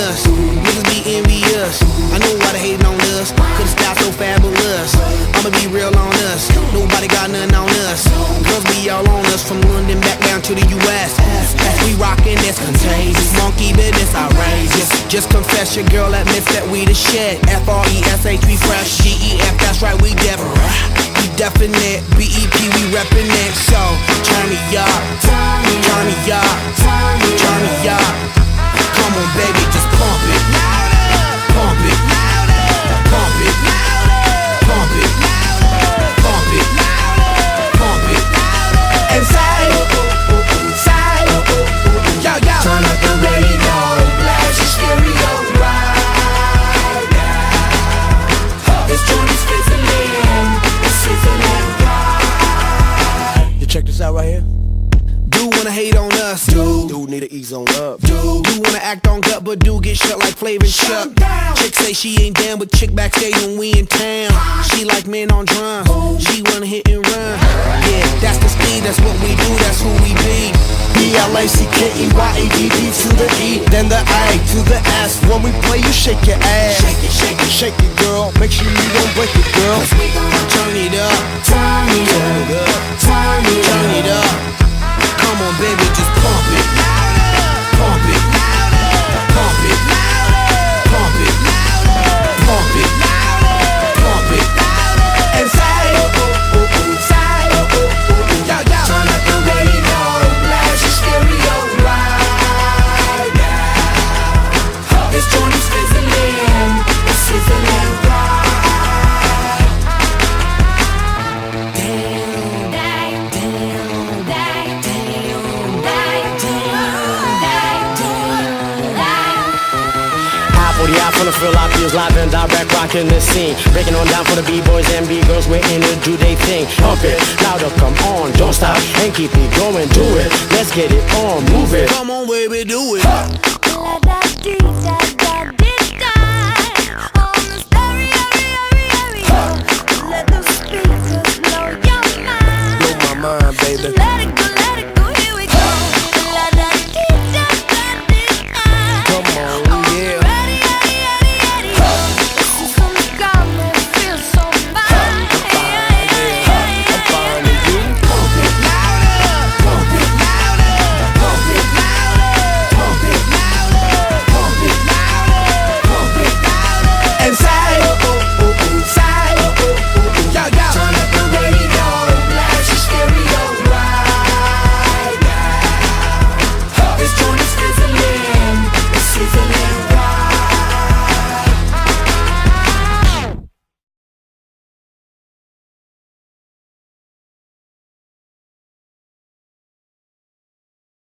us. Niggas be envious. I know why they hating on us, cause the style so fabulous. I'ma be real on us, nobody got nothing on us. Girls be all on us, from London back down to the US. As we rockin' this contagious, monkey business outrageous. Just confess your girl admits that we the shit. F-R-E-S-H, we fresh. G-E-F, that's right, we definite. B-E-P, we reppin' it. So, turn me up, turn me up, turn me up. Come on baby, just pump it, pump it, pump it, pump it, pump it, pump it. And say, yo, yo. Turn up the radio, blast your stereo right now. This joint is fizzling, it's sizzling right. You check this out right here. Do wanna hate on us, Dude need to ease on up. do wanna act on gut, but do get shut like Flavor and Chuck. Chick say she ain't down with chick backstage when we in town. She like men on drum, she wanna hit and run. Yeah, that's the speed, that's what we do, that's who we be. B-L-A-C-K-E-Y-A-D-D to the E, then the A to the S. When we play, you shake your ass. Shake it, girl. Make sure you don't break it, girl. We gon' Turn it up, turn it up, turn it turn it up. Come on, baby, just pump it, pump it, pump it, pump it, pump it, pump it, and say, yo, yo. Turn up the radio, blast your stereo right now. This joint is fizzling, it's sizzling right. From the Philippines, live and direct, rocking the scene. Breaking on down for the B-boys and B-girls, we're in to do they thing. Pump it, louder, come on, don't stop, and keep it going, do it. Let's get it on, move it. Come on, baby, do it.